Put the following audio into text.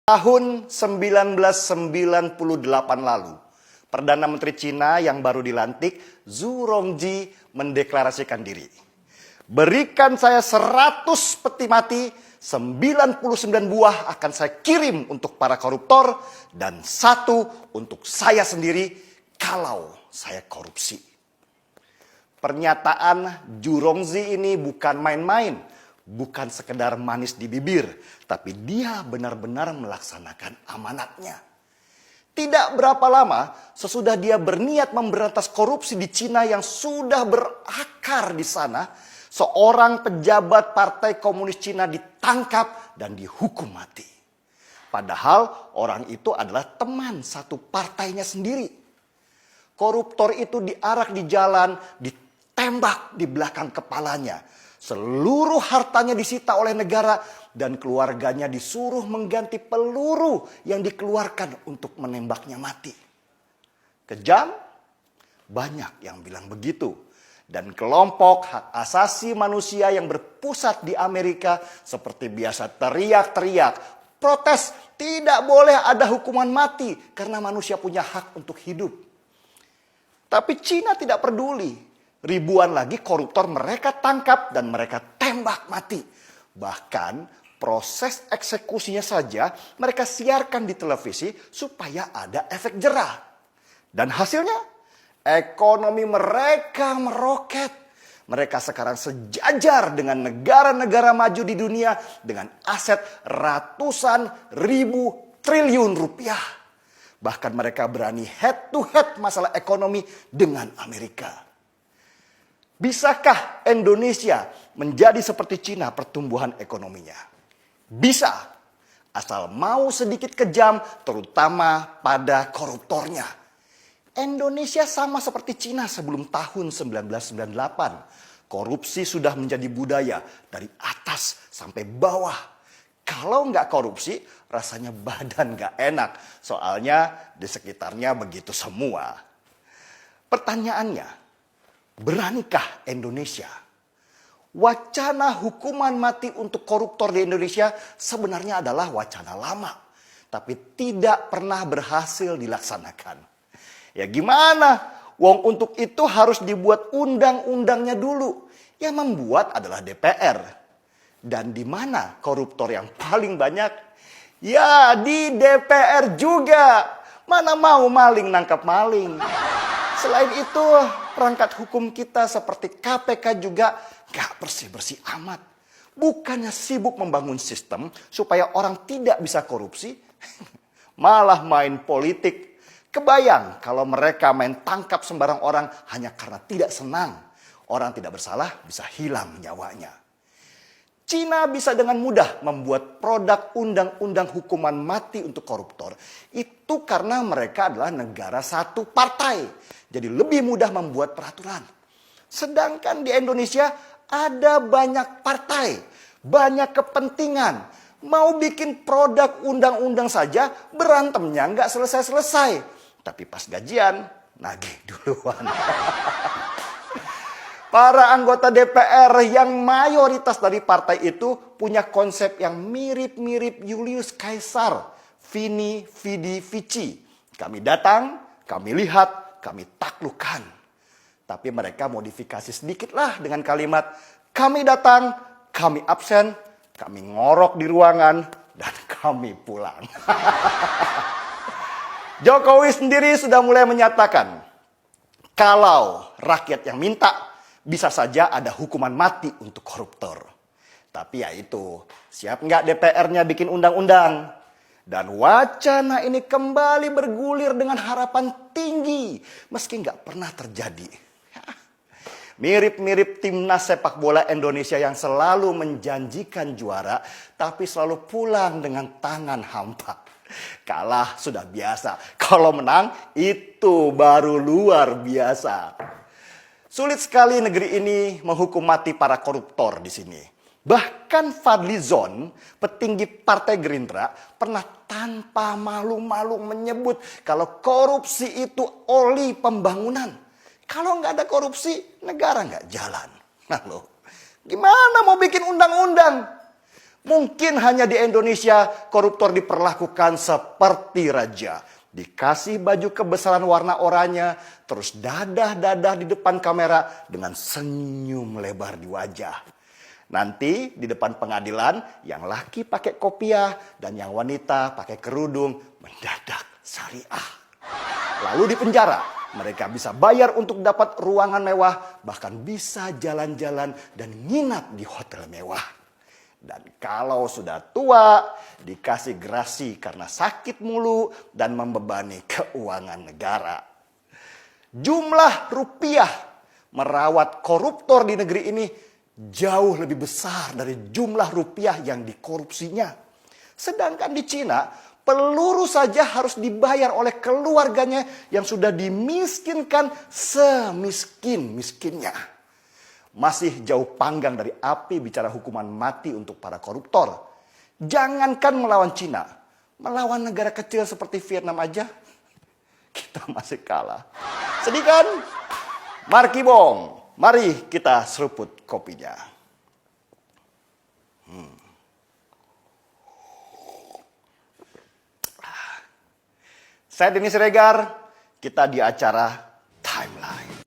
Tahun 1998 lalu, Perdana Menteri Cina yang baru dilantik, Zhu Rongji, mendeklarasikan diri. Berikan saya 100 peti mati, 99 buah akan saya kirim untuk para koruptor, dan 1 untuk saya sendiri kalau saya korupsi. Pernyataan Zhu Rongji ini bukan main-main. Bukan sekedar manis di bibir, tapi dia benar-benar melaksanakan amanatnya. Tidak berapa lama sesudah dia berniat memberantas korupsi di Cina yang sudah berakar di sana, seorang pejabat Partai Komunis Cina ditangkap dan dihukum mati. Padahal orang itu adalah teman satu partainya sendiri. Koruptor itu diarak di jalan, ditembak di belakang kepalanya. Seluruh hartanya disita oleh negara dan keluarganya disuruh mengganti peluru yang dikeluarkan untuk menembaknya mati. Kejam? Banyak yang bilang begitu. Dan kelompok hak asasi manusia yang berpusat di Amerika seperti biasa teriak-teriak, protes, tidak boleh ada hukuman mati karena manusia punya hak untuk hidup. Tapi Cina tidak peduli. Ribuan lagi koruptor mereka tangkap dan mereka tembak mati. Bahkan proses eksekusinya saja mereka siarkan di televisi supaya ada efek jerah. Dan hasilnya ekonomi mereka meroket. Mereka sekarang sejajar dengan negara-negara maju di dunia dengan aset ratusan ribu triliun rupiah. Bahkan mereka berani head to head masalah ekonomi dengan Amerika. Bisakah Indonesia menjadi seperti Cina pertumbuhan ekonominya? Bisa, asal mau sedikit kejam terutama pada koruptornya. Indonesia sama seperti Cina sebelum tahun 1998. Korupsi sudah menjadi budaya dari atas sampai bawah. Kalau nggak korupsi, rasanya badan nggak enak. Soalnya di sekitarnya begitu semua. Pertanyaannya, beranikah Indonesia? Wacana hukuman mati untuk koruptor di Indonesia sebenarnya adalah wacana lama. Tapi tidak pernah berhasil dilaksanakan. Ya gimana? Wong untuk itu harus dibuat undang-undangnya dulu. Yang membuat adalah DPR. Dan di mana koruptor yang paling banyak? Ya di DPR juga. Mana mau maling nangkap maling. Selain itu, perangkat hukum kita seperti KPK juga gak bersih-bersih amat. Bukannya sibuk membangun sistem supaya orang tidak bisa korupsi, malah main politik. Kebayang kalau mereka main tangkap sembarang orang hanya karena tidak senang. Orang tidak bersalah bisa hilang nyawanya. Cina bisa dengan mudah membuat produk undang-undang hukuman mati untuk koruptor. Itu karena mereka adalah negara satu partai. Jadi lebih mudah membuat peraturan. Sedangkan di Indonesia ada banyak partai, banyak kepentingan. Mau bikin produk undang-undang saja berantemnya nggak selesai-selesai. Tapi pas gajian, nagih duluan. Para anggota DPR yang mayoritas dari partai itu punya konsep yang mirip-mirip Julius Caesar, Vini, Vidi, Vici. Kami datang, kami lihat, kami taklukkan. Tapi mereka modifikasi sedikitlah dengan kalimat, kami datang, kami absen, kami ngorok di ruangan, dan kami pulang. Jokowi sendiri sudah mulai menyatakan, kalau rakyat yang minta, bisa saja ada hukuman mati untuk koruptor. Tapi ya itu, siap nggak DPR-nya bikin undang-undang? Dan wacana ini kembali bergulir dengan harapan tinggi, meski nggak pernah terjadi. Mirip-mirip timnas sepak bola Indonesia yang selalu menjanjikan juara, tapi selalu pulang dengan tangan hampa. Kalah sudah biasa, kalau menang itu baru luar biasa. Sulit sekali negeri ini menghukum mati para koruptor di sini. Bahkan Fadly Zon, petinggi Partai Gerindra, pernah tanpa malu-malu menyebut kalau korupsi itu oli pembangunan. Kalau nggak ada korupsi, negara nggak jalan. Nah loh, gimana mau bikin undang-undang? Mungkin hanya di Indonesia koruptor diperlakukan seperti raja. Dikasih baju kebesaran warna oranye, terus dadah-dadah di depan kamera dengan senyum lebar di wajah. Nanti di depan pengadilan yang laki pakai kopiah dan yang wanita pakai kerudung mendadak syariah. Lalu di penjara mereka bisa bayar untuk dapat ruangan mewah, bahkan bisa jalan-jalan dan nginap di hotel mewah. Dan kalau sudah tua, dikasih gerasi karena sakit mulu dan membebani keuangan negara. Jumlah rupiah merawat koruptor di negeri ini jauh lebih besar dari jumlah rupiah yang dikorupsinya. Sedangkan di Cina, peluru saja harus dibayar oleh keluarganya yang sudah dimiskinkan semiskin-miskinnya. Masih jauh panggang dari api bicara hukuman mati untuk para koruptor. Jangankan melawan Cina, melawan negara kecil seperti Vietnam aja, kita masih kalah. Sedih kan? Marki Bong, mari kita seruput kopinya. Saya Denny Siregar, kita di acara